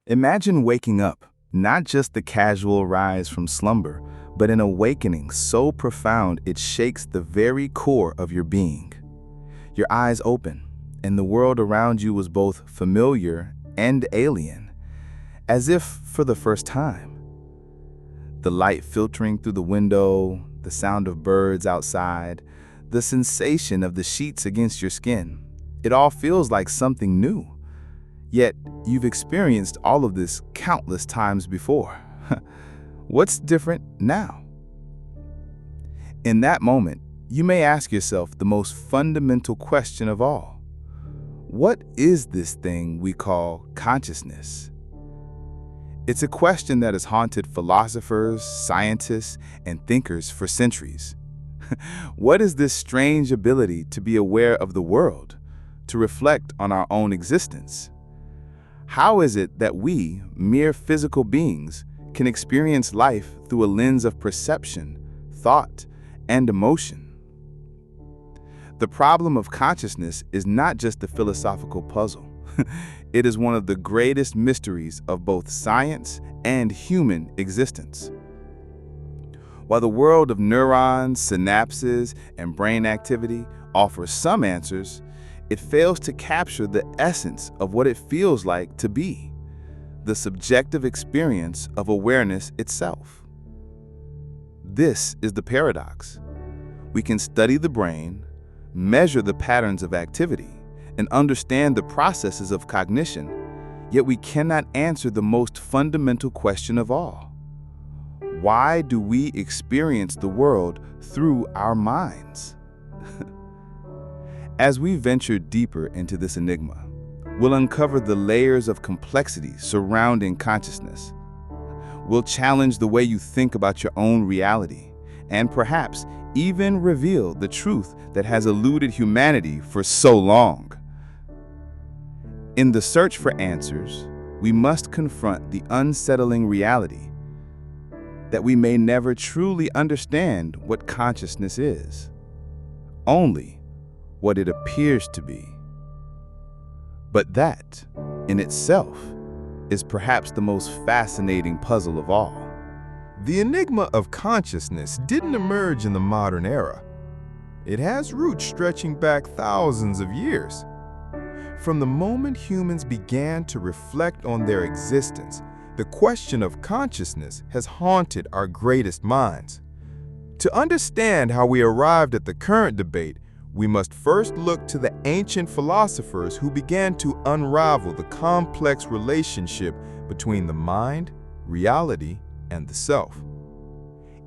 Imagine waking up, not just the casual rise from slumber, but an awakening so profound it shakes the very core of your being. Your eyes open, and the world around you was both familiar and alien, as if for the first time. The light filtering through the window, the sound of birds outside, the sensation of the sheets against your skin, it all feels like something new. Yet, you've experienced all of this countless times before. What's different now? In that moment, you may ask yourself the most fundamental question of all. What is this thing we call consciousness? It's a question that has haunted philosophers, scientists, and thinkers for centuries. What is this strange ability to be aware of the world, to reflect on our own existence? How is it that we, mere physical beings, can experience life through a lens of perception, thought, and emotion? The problem of consciousness is not just a philosophical puzzle. It is one of the greatest mysteries of both science and human existence. While the world of neurons, synapses, and brain activity offers some answers, it fails to capture the essence of what it feels like to be, the subjective experience of awareness itself. This is the paradox. We can study the brain, measure the patterns of activity, and understand the processes of cognition, yet we cannot answer the most fundamental question of all. Why do we experience the world through our minds? As we venture deeper into this enigma, we'll uncover the layers of complexity surrounding consciousness. We'll challenge the way you think about your own reality, and perhaps even reveal the truth that has eluded humanity for so long. In the search for answers, we must confront the unsettling reality that we may never truly understand what consciousness is, only what it appears to be. But that, in itself, is perhaps the most fascinating puzzle of all. The enigma of consciousness didn't emerge in the modern era. It has roots stretching back thousands of years. From the moment humans began to reflect on their existence, the question of consciousness has haunted our greatest minds. To understand how we arrived at the current debate, we must first look to the ancient philosophers who began to unravel the complex relationship between the mind, reality, and the self.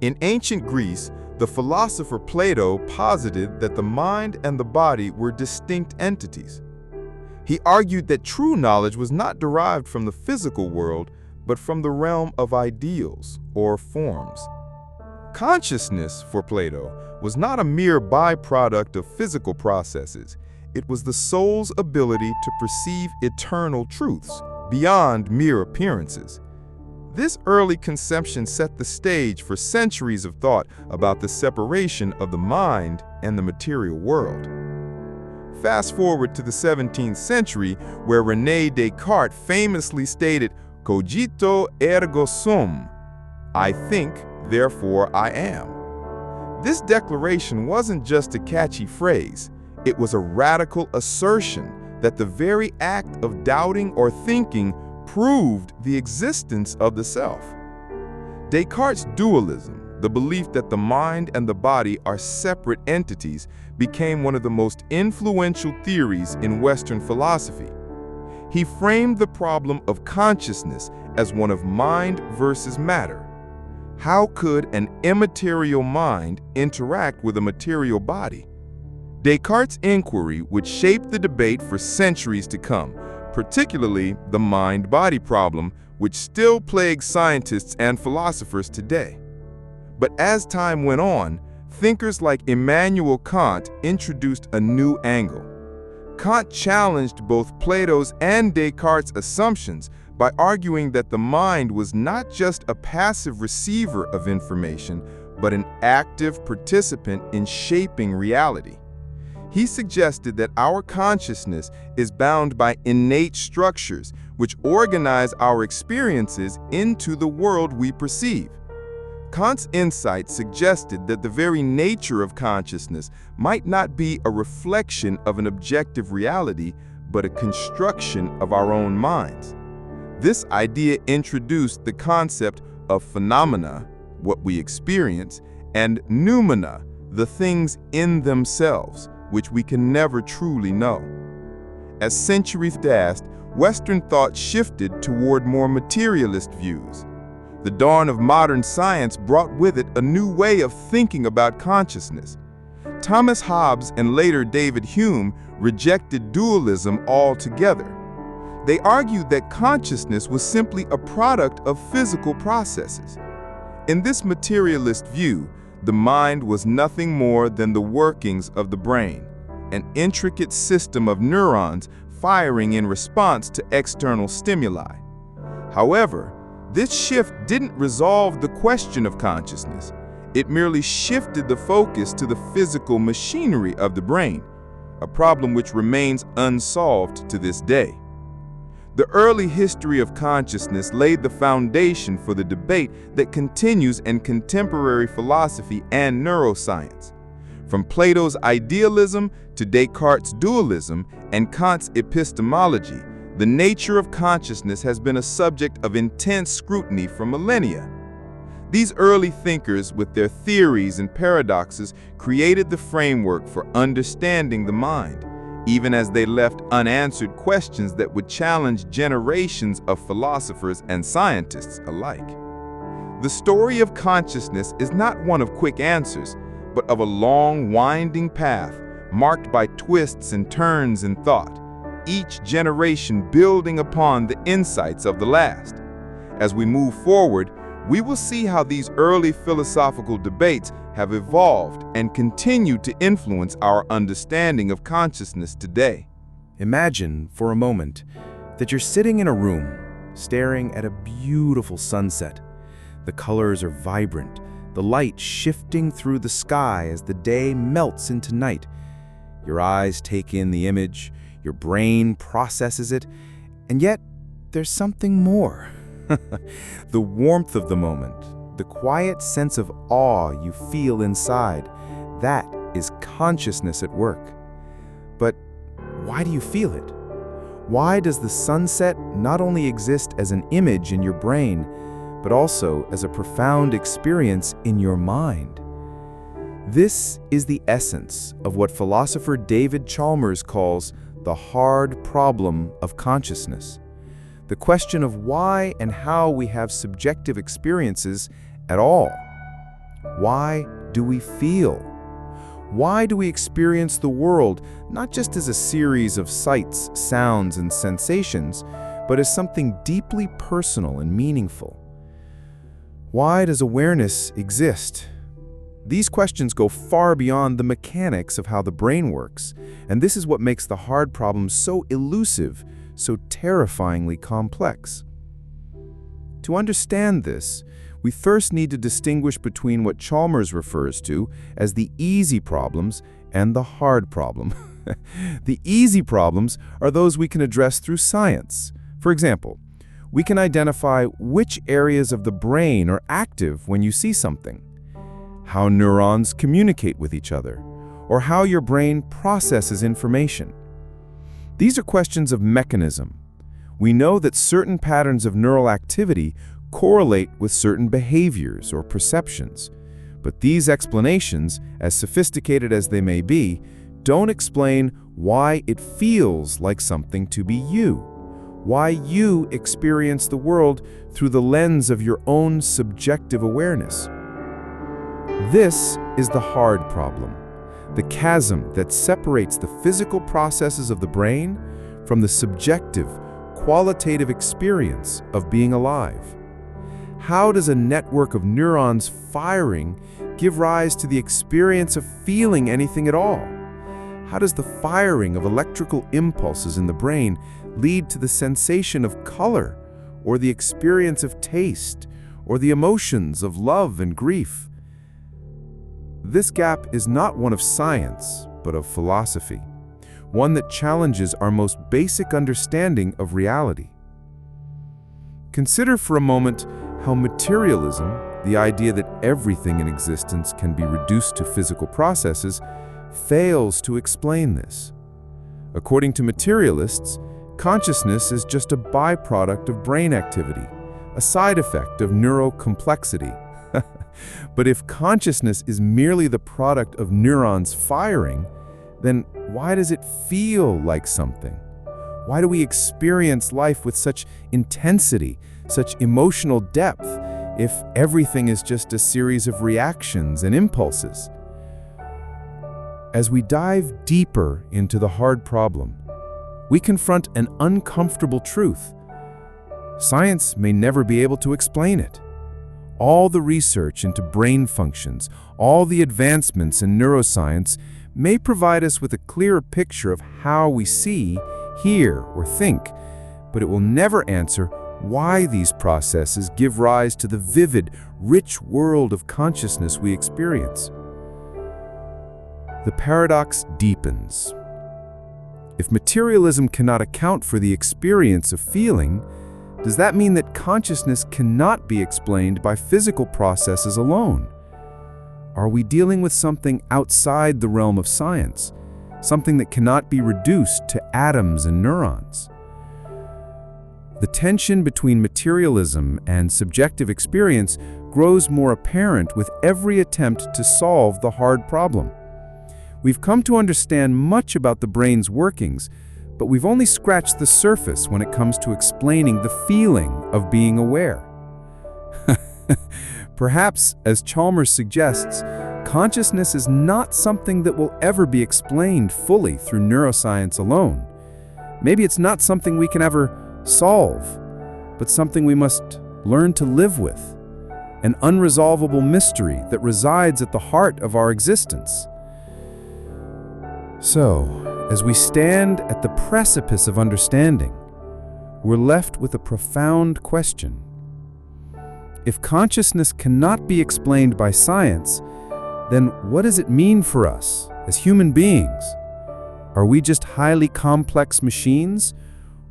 In ancient Greece, the philosopher Plato posited that the mind and the body were distinct entities. He argued that true knowledge was not derived from the physical world, but from the realm of ideals or forms. Consciousness, for Plato, was not a mere byproduct of physical processes. It was the soul's ability to perceive eternal truths beyond mere appearances. This early conception set the stage for centuries of thought about the separation of the mind and the material world. Fast forward to the 17th century, where René Descartes famously stated, "Cogito ergo sum," I think, therefore I am. This declaration wasn't just a catchy phrase. It was a radical assertion that the very act of doubting or thinking proved the existence of the self. Descartes' dualism, the belief that the mind and the body are separate entities, became one of the most influential theories in Western philosophy. He framed the problem of consciousness as one of mind versus matter. How could an immaterial mind interact with a material body? Descartes' inquiry would shape the debate for centuries to come, particularly the mind-body problem, which still plagues scientists and philosophers today. But as time went on, thinkers like Immanuel Kant introduced a new angle. Kant challenged both Plato's and Descartes' assumptions by arguing that the mind was not just a passive receiver of information, but an active participant in shaping reality. He suggested that our consciousness is bound by innate structures which organize our experiences into the world we perceive. Kant's insight suggested that the very nature of consciousness might not be a reflection of an objective reality, but a construction of our own minds. This idea introduced the concept of phenomena, what we experience, and noumena, the things in themselves, which we can never truly know. As centuries passed, Western thought shifted toward more materialist views. The dawn of modern science brought with it a new way of thinking about consciousness. Thomas Hobbes and later David Hume rejected dualism altogether. They argued that consciousness was simply a product of physical processes. In this materialist view, the mind was nothing more than the workings of the brain, an intricate system of neurons firing in response to external stimuli. However, this shift didn't resolve the question of consciousness. It merely shifted the focus to the physical machinery of the brain, a problem which remains unsolved to this day. The early history of consciousness laid the foundation for the debate that continues in contemporary philosophy and neuroscience. From Plato's idealism to Descartes' dualism and Kant's epistemology, the nature of consciousness has been a subject of intense scrutiny for millennia. These early thinkers, with their theories and paradoxes, created the framework for understanding the mind, even as they left unanswered questions that would challenge generations of philosophers and scientists alike. The story of consciousness is not one of quick answers, but of a long, winding path marked by twists and turns in thought, each generation building upon the insights of the last. As we move forward, we will see how these early philosophical debates have evolved and continue to influence our understanding of consciousness today. Imagine for a moment that you're sitting in a room, staring at a beautiful sunset. The colors are vibrant, the light shifting through the sky as the day melts into night. Your eyes take in the image, your brain processes it, and yet there's something more. The warmth of the moment, the quiet sense of awe you feel inside, that is consciousness at work. But why do you feel it? Why does the sunset not only exist as an image in your brain, but also as a profound experience in your mind? This is the essence of what philosopher David Chalmers calls the hard problem of consciousness. The question of why and how we have subjective experiences at all. Why do we feel? Why do we experience the world not just as a series of sights, sounds, and sensations, but as something deeply personal and meaningful? Why does awareness exist? These questions go far beyond the mechanics of how the brain works, and this is what makes the hard problem so elusive, so terrifyingly complex. To understand this, we first need to distinguish between what Chalmers refers to as the easy problems and the hard problem. The easy problems are those we can address through science. For example, we can identify which areas of the brain are active when you see something, how neurons communicate with each other, or how your brain processes information. These are questions of mechanism. We know that certain patterns of neural activity correlate with certain behaviors or perceptions, but these explanations, as sophisticated as they may be, don't explain why it feels like something to be you, why you experience the world through the lens of your own subjective awareness. This is the hard problem, the chasm that separates the physical processes of the brain from the subjective, qualitative experience of being alive. How does a network of neurons firing give rise to the experience of feeling anything at all? How does the firing of electrical impulses in the brain lead to the sensation of color, or the experience of taste, or the emotions of love and grief? This gap is not one of science, but of philosophy, one that challenges our most basic understanding of reality. Consider for a moment how materialism, the idea that everything in existence can be reduced to physical processes, fails to explain this. According to materialists, consciousness is just a byproduct of brain activity, a side effect of neurocomplexity. But if consciousness is merely the product of neurons firing, then why does it feel like something? Why do we experience life with such intensity, such emotional depth, if everything is just a series of reactions and impulses? As we dive deeper into the hard problem, we confront an uncomfortable truth. Science may never be able to explain it. All the research into brain functions, all the advancements in neuroscience may provide us with a clearer picture of how we see, hear, or think, but it will never answer why these processes give rise to the vivid, rich world of consciousness we experience. The paradox deepens. If materialism cannot account for the experience of feeling, does that mean that consciousness cannot be explained by physical processes alone? Are we dealing with something outside the realm of science, something that cannot be reduced to atoms and neurons? The tension between materialism and subjective experience grows more apparent with every attempt to solve the hard problem. We've come to understand much about the brain's workings, but we've only scratched the surface when it comes to explaining the feeling of being aware. Perhaps, as Chalmers suggests, consciousness is not something that will ever be explained fully through neuroscience alone. Maybe it's not something we can ever solve, but something we must learn to live with, an unresolvable mystery that resides at the heart of our existence. So, as we stand at the precipice of understanding, we're left with a profound question. If consciousness cannot be explained by science, then what does it mean for us as human beings? Are we just highly complex machines,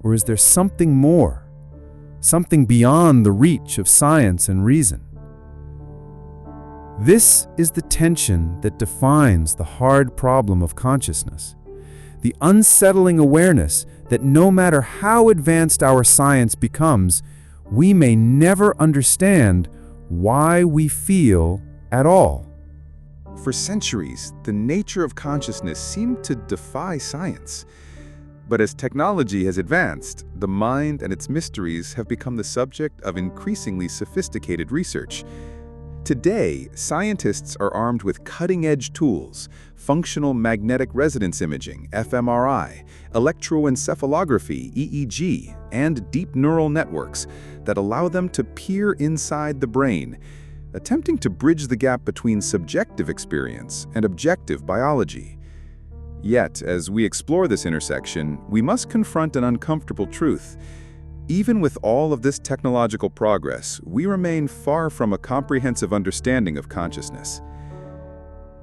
or is there something more, something beyond the reach of science and reason? This is the tension that defines the hard problem of consciousness. The unsettling awareness that no matter how advanced our science becomes, we may never understand why we feel at all. For centuries, the nature of consciousness seemed to defy science. But as technology has advanced, the mind and its mysteries have become the subject of increasingly sophisticated research. Today, scientists are armed with cutting-edge tools, functional magnetic resonance imaging, fMRI, electroencephalography, EEG, and deep neural networks that allow them to peer inside the brain, attempting to bridge the gap between subjective experience and objective biology. Yet, as we explore this intersection, we must confront an uncomfortable truth. Even with all of this technological progress, we remain far from a comprehensive understanding of consciousness.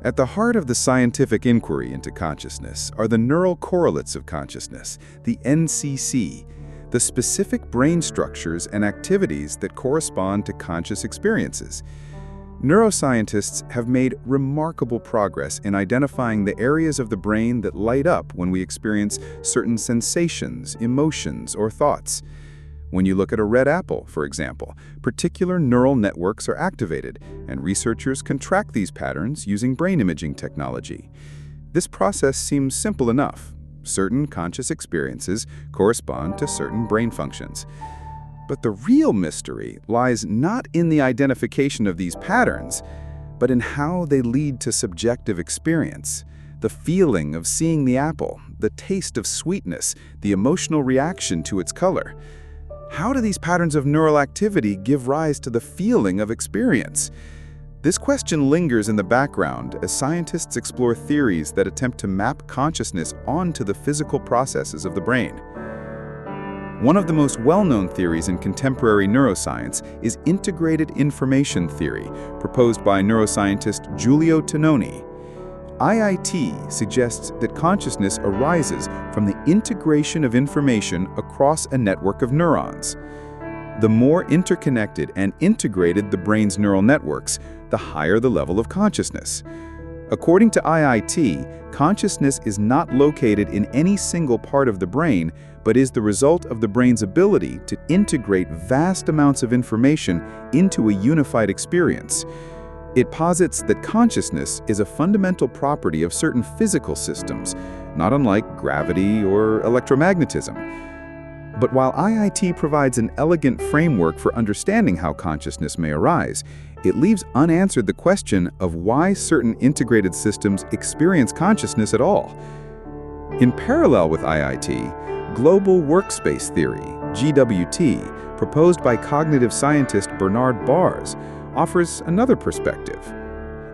At the heart of the scientific inquiry into consciousness are the neural correlates of consciousness, the NCC, the specific brain structures and activities that correspond to conscious experiences. Neuroscientists have made remarkable progress in identifying the areas of the brain that light up when we experience certain sensations, emotions, or thoughts. When you look at a red apple, for example, particular neural networks are activated, and researchers can track these patterns using brain imaging technology. This process seems simple enough. Certain conscious experiences correspond to certain brain functions. But the real mystery lies not in the identification of these patterns, but in how they lead to subjective experience. The feeling of seeing the apple, the taste of sweetness, the emotional reaction to its color. How do these patterns of neural activity give rise to the feeling of experience? This question lingers in the background as scientists explore theories that attempt to map consciousness onto the physical processes of the brain. One of the most well-known theories in contemporary neuroscience is integrated information theory, proposed by neuroscientist Giulio Tononi. IIT suggests that consciousness arises from the integration of information across a network of neurons. The more interconnected and integrated the brain's neural networks, the higher the level of consciousness. According to IIT, consciousness is not located in any single part of the brain, but is the result of the brain's ability to integrate vast amounts of information into a unified experience. It posits that consciousness is a fundamental property of certain physical systems, not unlike gravity or electromagnetism. But while IIT provides an elegant framework for understanding how consciousness may arise, it leaves unanswered the question of why certain integrated systems experience consciousness at all. In parallel with IIT, global workspace theory, GWT, proposed by cognitive scientist Bernard Bars, offers another perspective.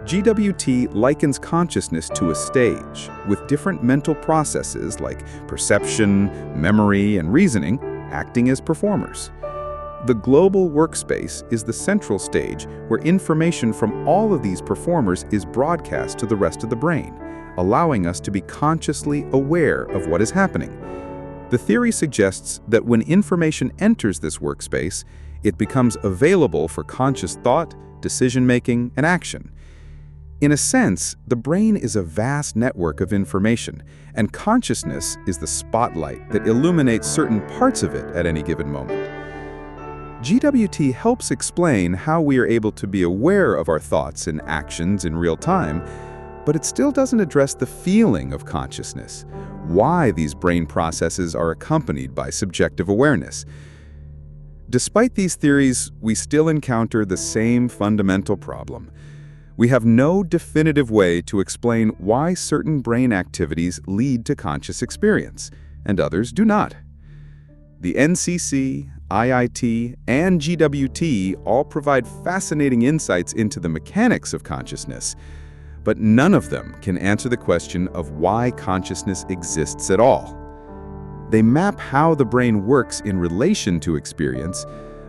GWT likens consciousness to a stage, with different mental processes like perception, memory, and reasoning acting as performers. The global workspace is the central stage where information from all of these performers is broadcast to the rest of the brain, allowing us to be consciously aware of what is happening. The theory suggests that when information enters this workspace, it becomes available for conscious thought, decision-making, and action. In a sense, the brain is a vast network of information, and consciousness is the spotlight that illuminates certain parts of it at any given moment. GWT helps explain how we are able to be aware of our thoughts and actions in real time, but it still doesn't address the feeling of consciousness, why these brain processes are accompanied by subjective awareness. Despite these theories, we still encounter the same fundamental problem. We have no definitive way to explain why certain brain activities lead to conscious experience, and others do not. The NCC, IIT, and GWT all provide fascinating insights into the mechanics of consciousness, but none of them can answer the question of why consciousness exists at all. They map how the brain works in relation to experience,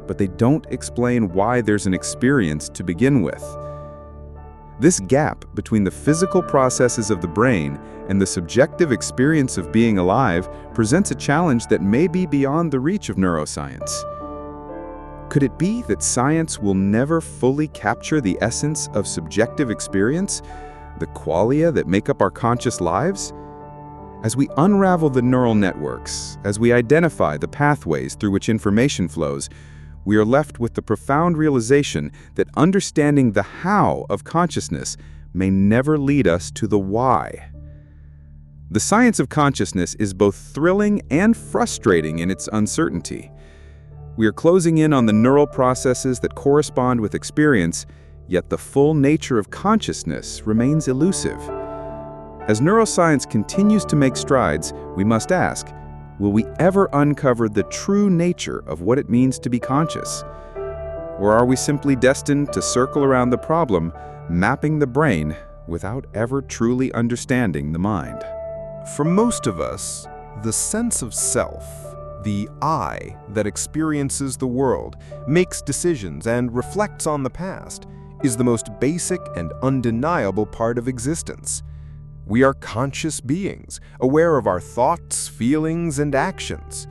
but they don't explain why there's an experience to begin with. This gap between the physical processes of the brain and the subjective experience of being alive presents a challenge that may be beyond the reach of neuroscience. Could it be that science will never fully capture the essence of subjective experience, the qualia that make up our conscious lives? As we unravel the neural networks, as we identify the pathways through which information flows, we are left with the profound realization that understanding the how of consciousness may never lead us to the why. The science of consciousness is both thrilling and frustrating in its uncertainty. We are closing in on the neural processes that correspond with experience, yet the full nature of consciousness remains elusive. As neuroscience continues to make strides, we must ask, will we ever uncover the true nature of what it means to be conscious? Or are we simply destined to circle around the problem, mapping the brain without ever truly understanding the mind? For most of us, the sense of self, the I that experiences the world, makes decisions and reflects on the past, is the most basic and undeniable part of existence. We are conscious beings, aware of our thoughts, feelings, and actions.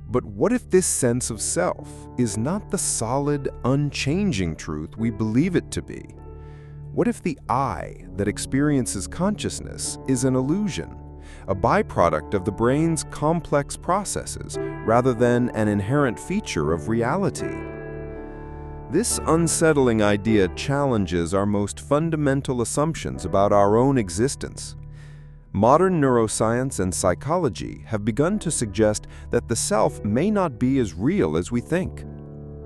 But what if this sense of self is not the solid, unchanging truth we believe it to be? What if the I that experiences consciousness is an illusion, a byproduct of the brain's complex processes, rather than an inherent feature of reality? This unsettling idea challenges our most fundamental assumptions about our own existence. Modern neuroscience and psychology have begun to suggest that the self may not be as real as we think.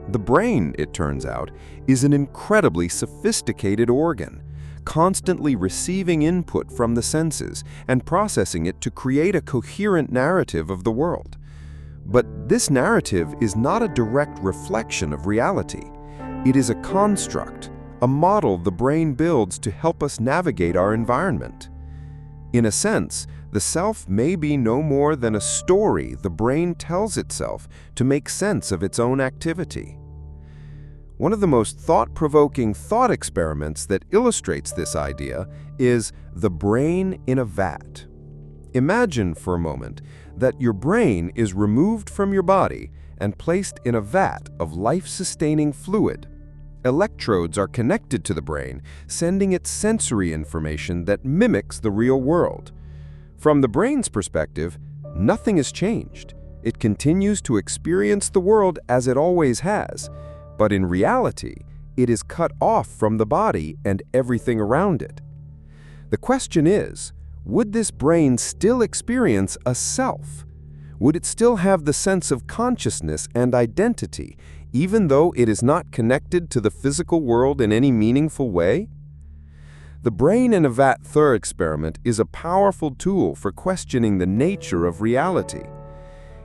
The brain, it turns out, is an incredibly sophisticated organ, constantly receiving input from the senses and processing it to create a coherent narrative of the world. But this narrative is not a direct reflection of reality. It is a construct, a model the brain builds to help us navigate our environment. In a sense, the self may be no more than a story the brain tells itself to make sense of its own activity. One of the most thought-provoking thought experiments that illustrates this idea is the brain in a vat. Imagine for a moment that your brain is removed from your body and placed in a vat of life-sustaining fluid. Electrodes are connected to the brain, sending it sensory information that mimics the real world. From the brain's perspective, nothing has changed. It continues to experience the world as it always has, but in reality, it is cut off from the body and everything around it. The question is, would this brain still experience a self? Would it still have the sense of consciousness and identity, even though it is not connected to the physical world in any meaningful way? The brain in a vat Thur experiment is a powerful tool for questioning the nature of reality.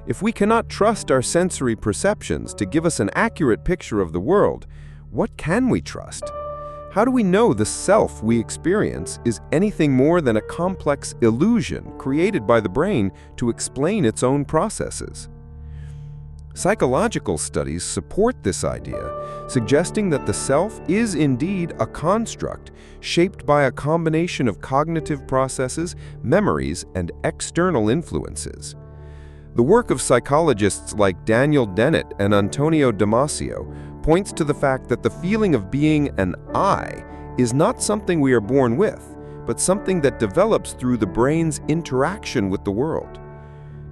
If we cannot trust our sensory perceptions to give us an accurate picture of the world, what can we trust? How do we know the self we experience is anything more than a complex illusion created by the brain to explain its own processes? Psychological studies support this idea, suggesting that the self is indeed a construct shaped by a combination of cognitive processes, memories, and external influences. The work of psychologists like Daniel Dennett and Antonio Damasio points to the fact that the feeling of being an I is not something we are born with, but something that develops through the brain's interaction with the world.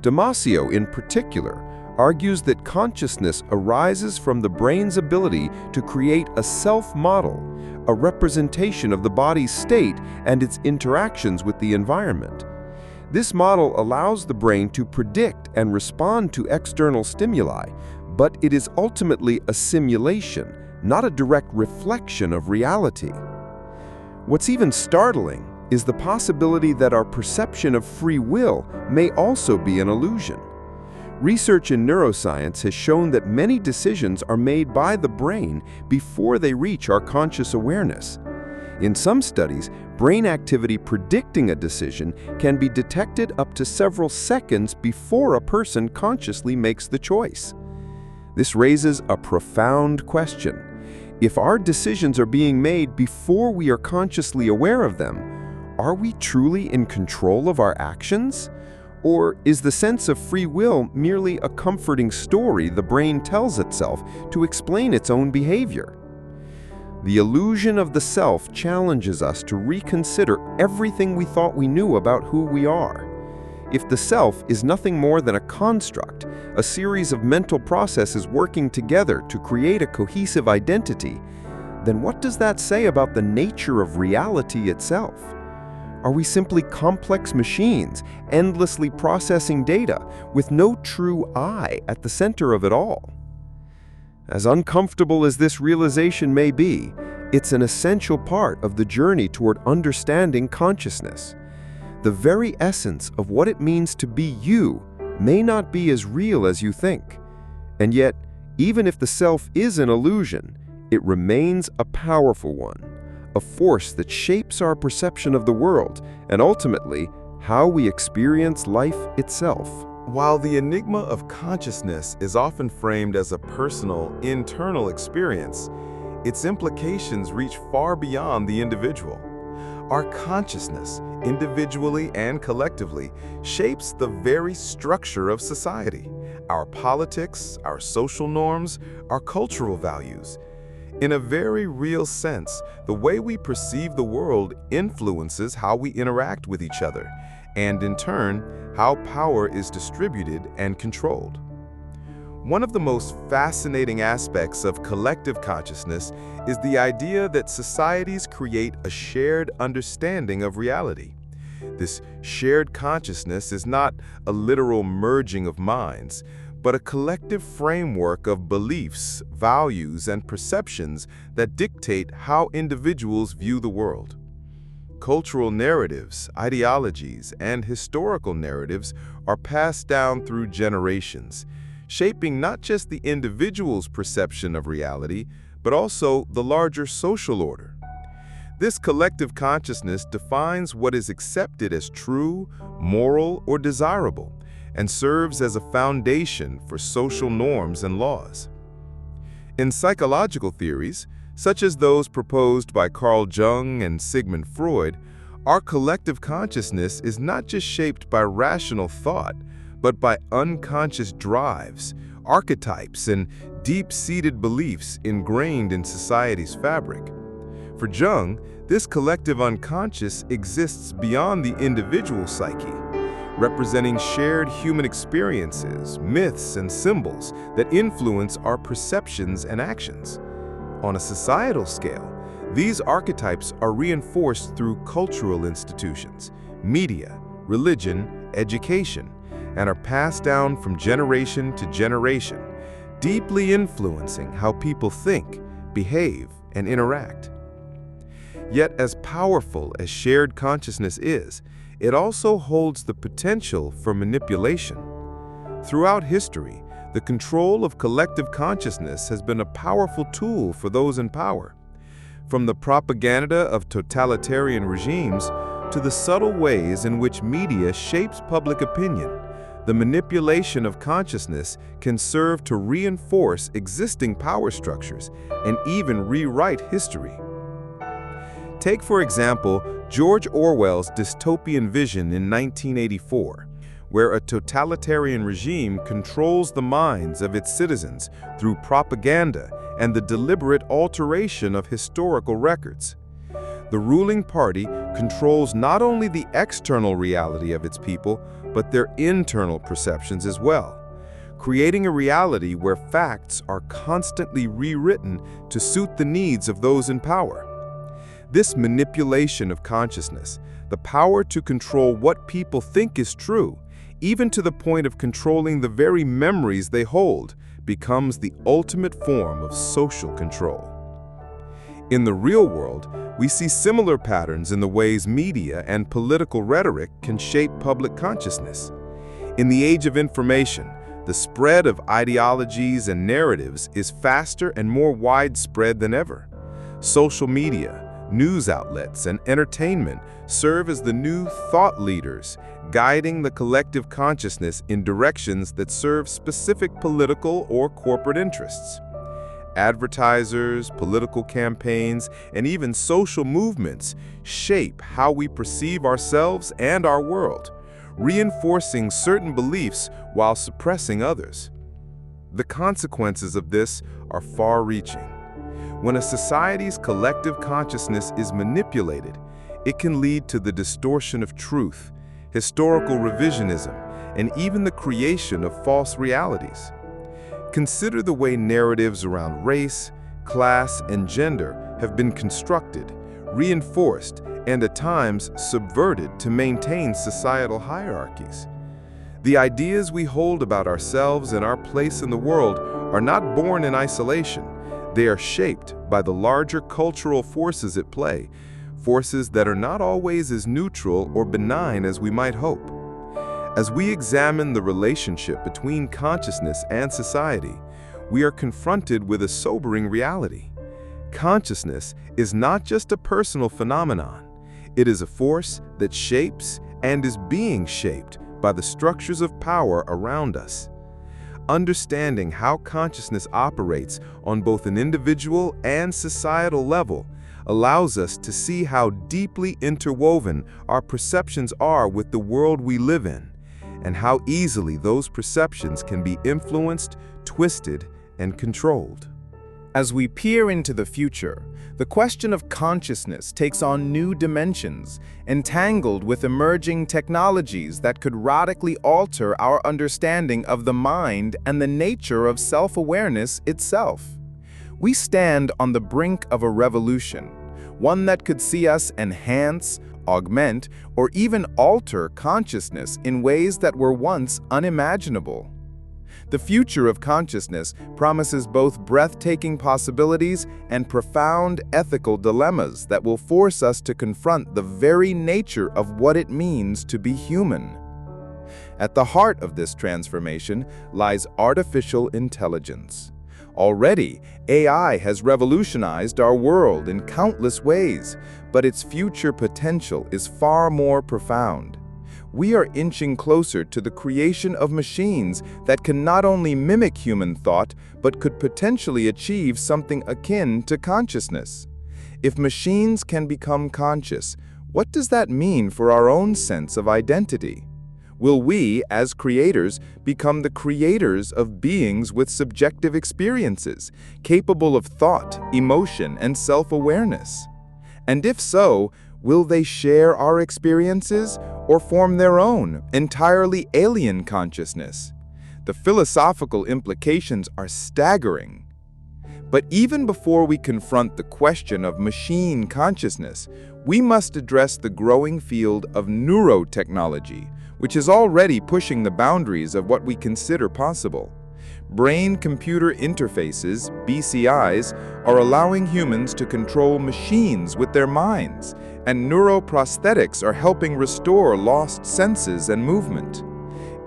Damasio, in particular, argues that consciousness arises from the brain's ability to create a self-model, a representation of the body's state and its interactions with the environment. This model allows the brain to predict and respond to external stimuli, but it is ultimately a simulation, not a direct reflection of reality. What's even startling is the possibility that our perception of free will may also be an illusion. Research in neuroscience has shown that many decisions are made by the brain before they reach our conscious awareness. In some studies, brain activity predicting a decision can be detected up to several seconds before a person consciously makes the choice. This raises a profound question. If our decisions are being made before we are consciously aware of them, are we truly in control of our actions? Or is the sense of free will merely a comforting story the brain tells itself to explain its own behavior? The illusion of the self challenges us to reconsider everything we thought we knew about who we are. If the self is nothing more than a construct, a series of mental processes working together to create a cohesive identity, then what does that say about the nature of reality itself? Are we simply complex machines, endlessly processing data, with no true I at the center of it all? As uncomfortable as this realization may be, it's an essential part of the journey toward understanding consciousness. The very essence of what it means to be you may not be as real as you think. And yet, even if the self is an illusion, it remains a powerful one, a force that shapes our perception of the world and ultimately how we experience life itself. While the enigma of consciousness is often framed as a personal, internal experience, its implications reach far beyond the individual. Our consciousness, individually and collectively, shapes the very structure of society, our politics, our social norms, our cultural values. In a very real sense, the way we perceive the world influences how we interact with each other, and in turn, how power is distributed and controlled. One of the most fascinating aspects of collective consciousness is the idea that societies create a shared understanding of reality. This shared consciousness is not a literal merging of minds, but a collective framework of beliefs, values, and perceptions that dictate how individuals view the world. Cultural narratives, ideologies, and historical narratives are passed down through generations, shaping not just the individual's perception of reality, but also the larger social order. This collective consciousness defines what is accepted as true, moral, or desirable, and serves as a foundation for social norms and laws. In psychological theories, such as those proposed by Carl Jung and Sigmund Freud, our collective consciousness is not just shaped by rational thought, but by unconscious drives, archetypes and deep-seated beliefs ingrained in society's fabric. For Jung, this collective unconscious exists beyond the individual psyche, representing shared human experiences, myths, and symbols that influence our perceptions and actions. On a societal scale, these archetypes are reinforced through cultural institutions, media, religion, education, and are passed down from generation to generation, deeply influencing how people think, behave, and interact. Yet, as powerful as shared consciousness is, it also holds the potential for manipulation. Throughout history, the control of collective consciousness has been a powerful tool for those in power. From the propaganda of totalitarian regimes to the subtle ways in which media shapes public opinion, the manipulation of consciousness can serve to reinforce existing power structures and even rewrite history. Take, for example, George Orwell's dystopian vision in 1984, where a totalitarian regime controls the minds of its citizens through propaganda and the deliberate alteration of historical records. The ruling party controls not only the external reality of its people, but their internal perceptions as well, creating a reality where facts are constantly rewritten to suit the needs of those in power. This manipulation of consciousness, the power to control what people think is true, even to the point of controlling the very memories they hold, becomes the ultimate form of social control. In the real world, we see similar patterns in the ways media and political rhetoric can shape public consciousness. In the age of information, the spread of ideologies and narratives is faster and more widespread than ever. Social media, news outlets, and entertainment serve as the new thought leaders, guiding the collective consciousness in directions that serve specific political or corporate interests. Advertisers, political campaigns, and even social movements shape how we perceive ourselves and our world, reinforcing certain beliefs while suppressing others. The consequences of this are far-reaching. When a society's collective consciousness is manipulated, it can lead to the distortion of truth, historical revisionism, and even the creation of false realities. Consider the way narratives around race, class, and gender have been constructed, reinforced, and at times subverted to maintain societal hierarchies. The ideas we hold about ourselves and our place in the world are not born in isolation. They are shaped by the larger cultural forces at play, forces that are not always as neutral or benign as we might hope. As we examine the relationship between consciousness and society, we are confronted with a sobering reality. Consciousness is not just a personal phenomenon. It is a force that shapes and is being shaped by the structures of power around us. Understanding how consciousness operates on both an individual and societal level allows us to see how deeply interwoven our perceptions are with the world we live in, and how easily those perceptions can be influenced, twisted, and controlled. As we peer into the future, the question of consciousness takes on new dimensions, entangled with emerging technologies that could radically alter our understanding of the mind and the nature of self-awareness itself. We stand on the brink of a revolution, one that could see us enhance, augment, or even alter consciousness in ways that were once unimaginable. The future of consciousness promises both breathtaking possibilities and profound ethical dilemmas that will force us to confront the very nature of what it means to be human. At the heart of this transformation lies artificial intelligence. Already, AI has revolutionized our world in countless ways, but its future potential is far more profound. We are inching closer to the creation of machines that can not only mimic human thought, but could potentially achieve something akin to consciousness. If machines can become conscious, what does that mean for our own sense of identity? Will we, as creators, become the creators of beings with subjective experiences, capable of thought, emotion, and self-awareness? And if so, will they share our experiences or form their own, entirely alien consciousness? The philosophical implications are staggering. But even before we confront the question of machine consciousness, we must address the growing field of neurotechnology, which is already pushing the boundaries of what we consider possible. Brain-computer interfaces, BCIs, are allowing humans to control machines with their minds, and neuroprosthetics are helping restore lost senses and movement.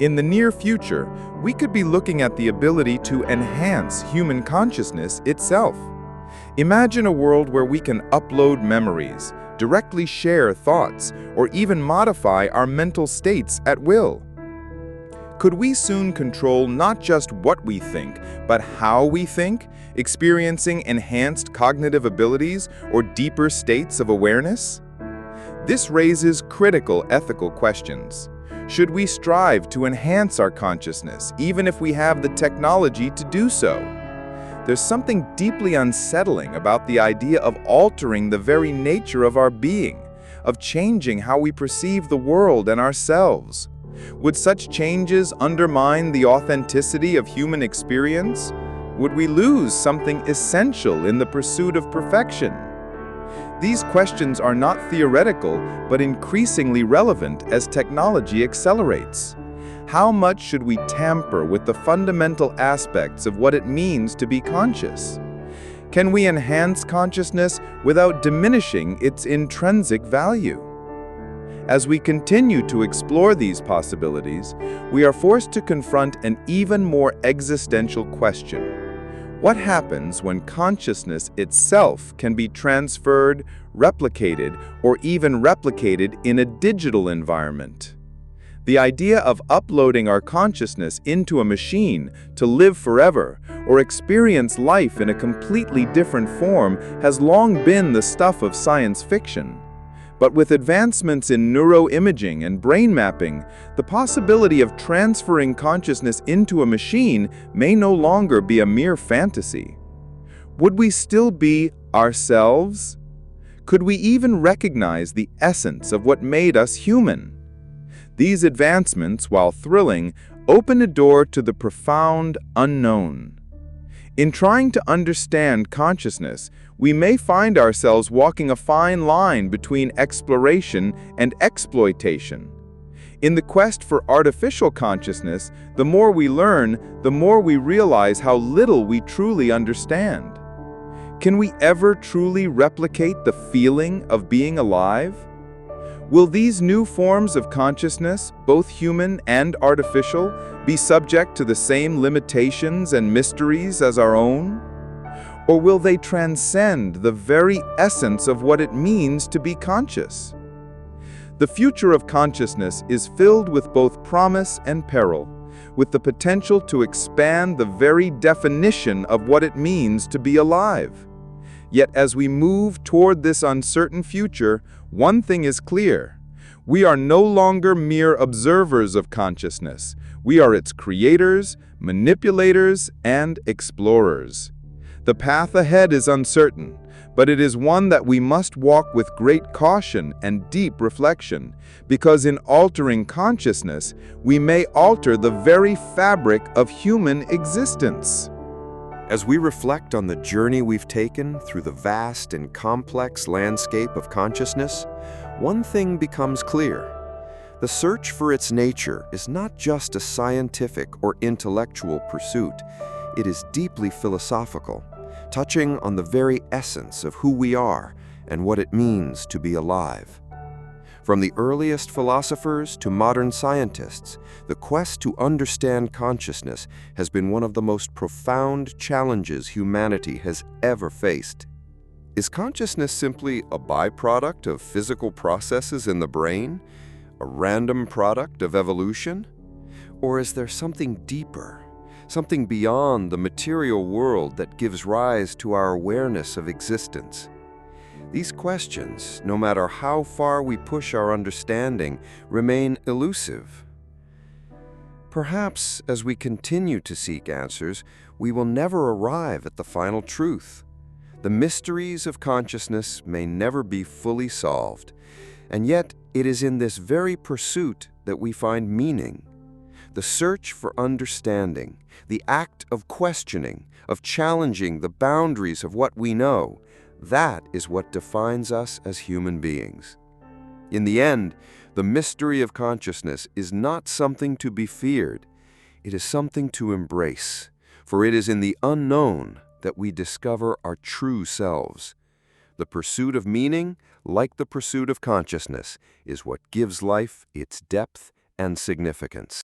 In the near future, we could be looking at the ability to enhance human consciousness itself. Imagine a world where we can upload memories, directly share thoughts, or even modify our mental states at will. Could we soon control not just what we think, but how we think, experiencing enhanced cognitive abilities or deeper states of awareness? This raises critical ethical questions. Should we strive to enhance our consciousness, even if we have the technology to do so? There's something deeply unsettling about the idea of altering the very nature of our being, of changing how we perceive the world and ourselves. Would such changes undermine the authenticity of human experience? Would we lose something essential in the pursuit of perfection? These questions are not theoretical, but increasingly relevant as technology accelerates. How much should we tamper with the fundamental aspects of what it means to be conscious? Can we enhance consciousness without diminishing its intrinsic value? As we continue to explore these possibilities, we are forced to confront an even more existential question. What happens when consciousness itself can be transferred, replicated, or even replicated in a digital environment? The idea of uploading our consciousness into a machine to live forever or experience life in a completely different form has long been the stuff of science fiction. But with advancements in neuroimaging and brain mapping, the possibility of transferring consciousness into a machine may no longer be a mere fantasy. Would we still be ourselves? Could we even recognize the essence of what made us human? These advancements, while thrilling, open a door to the profound unknown. In trying to understand consciousness, we may find ourselves walking a fine line between exploration and exploitation. In the quest for artificial consciousness, the more we learn, the more we realize how little we truly understand. Can we ever truly replicate the feeling of being alive? Will these new forms of consciousness, both human and artificial, be subject to the same limitations and mysteries as our own? Or will they transcend the very essence of what it means to be conscious? The future of consciousness is filled with both promise and peril, with the potential to expand the very definition of what it means to be alive. Yet as we move toward this uncertain future, one thing is clear. We are no longer mere observers of consciousness. We are its creators, manipulators, and explorers. The path ahead is uncertain, but it is one that we must walk with great caution and deep reflection, because in altering consciousness, we may alter the very fabric of human existence. As we reflect on the journey we've taken through the vast and complex landscape of consciousness, one thing becomes clear. The search for its nature is not just a scientific or intellectual pursuit. It is deeply philosophical, touching on the very essence of who we are and what it means to be alive. From the earliest philosophers to modern scientists, the quest to understand consciousness has been one of the most profound challenges humanity has ever faced. Is consciousness simply a byproduct of physical processes in the brain, a random product of evolution? Or is there something deeper, something beyond the material world that gives rise to our awareness of existence? These questions, no matter how far we push our understanding, remain elusive. Perhaps as we continue to seek answers, we will never arrive at the final truth. The mysteries of consciousness may never be fully solved, and yet it is in this very pursuit that we find meaning. The search for understanding, the act of questioning, of challenging the boundaries of what we know, that is what defines us as human beings. In the end, the mystery of consciousness is not something to be feared. It is something to embrace, for it is in the unknown that we discover our true selves. The pursuit of meaning, like the pursuit of consciousness, is what gives life its depth and significance.